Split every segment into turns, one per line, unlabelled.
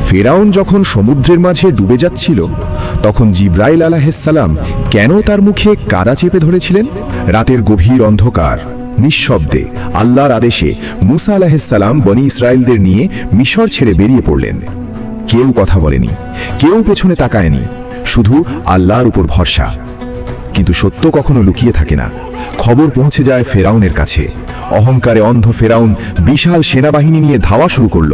ফেরাউন যখন সমুদ্রের মাঝে ডুবে যাচ্ছিল, তখন জিব্রাইল আলাইহিসসালাম কেন তার মুখে কাদা চেপে ধরেছিলেন? রাতের গভীর অন্ধকার, নিঃশব্দে আল্লাহর আদেশে মুসা আলাইহিসসালাম বনি ইসরায়েলদের নিয়ে মিশর ছেড়ে বেরিয়ে পড়লেন। কেউ কথা বলেনি, কেউ পেছনে তাকায়নি, শুধু আল্লাহর উপর ভরসা। কিন্তু সত্য কখনো লুকিয়ে থাকে না। খবর পৌঁছে যায় ফেরাউনের কাছে। অহংকারে অন্ধ ফেরাউন বিশাল সেনাবাহিনী নিয়ে ধাওয়া শুরু করল।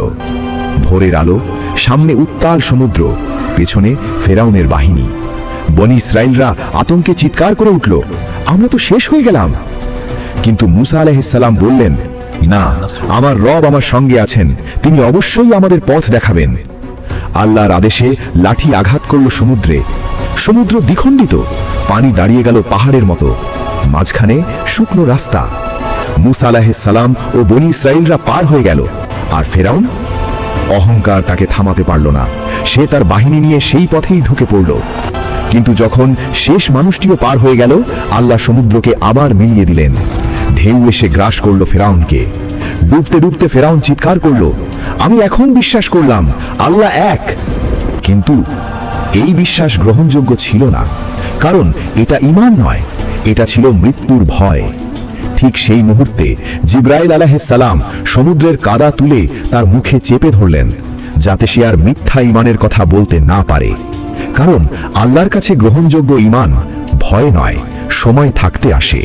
ভোরের আলো, সামনে উত্তাল সমুদ্র, পেছনে ফেরাউনের বাহিনী। বনি ইসরায়েলরা আতঙ্কে চিৎকার করে উঠল, আমরা তো শেষ হয়ে গেলাম। কিন্তু মুসা আলাইহিসসালাম বললেন, না, আমার রব আমার সঙ্গে আছেন, তিনি অবশ্যই আমাদের পথ দেখাবেন। আল্লাহর আদেশে লাঠি আঘাত করল সমুদ্রে। সমুদ্র দ্বিখণ্ডিত, পানি দাঁড়িয়ে গেল পাহাড়ের মতো, মাঝখানে শুকনো রাস্তা। মুসা আলাইহিসসালাম ও বনি ইসরায়েলরা পার হয়ে গেল, আর ফেরাউন? অহংকার তাকে থামাতে পারল না। সে তার বাহিনী নিয়ে সেই পথেই ঢুকে পড়ল। কিন্তু যখন শেষ মানুষটিও পার হয়ে গেল, আল্লাহ সমুদ্রকে আবার মিলিয়ে দিলেন। ঢেউ এসে গ্রাস করল ফেরাউনকে। ডুবতে ডুবতে ফেরাউন চিৎকার করল, আমি এখন বিশ্বাস করলাম আল্লাহ এক। কিন্তু এই বিশ্বাস গ্রহণযোগ্য ছিল না, কারণ এটা ঈমান নয়, এটা ছিল মৃত্যুর ভয়। ঠিক সেই মুহূর্তে জিব্রাইল আলাইহিসসালাম সমুদ্রের কাদা তুলে তার মুখে চেপে ধরলেন, যাতে সে আর মিথ্যা ঈমানের কথা বলতে না পারে। কারণ আল্লাহর কাছে গ্রহণযোগ্য ঈমান ভয় নয়, সময় থাকতে আসে।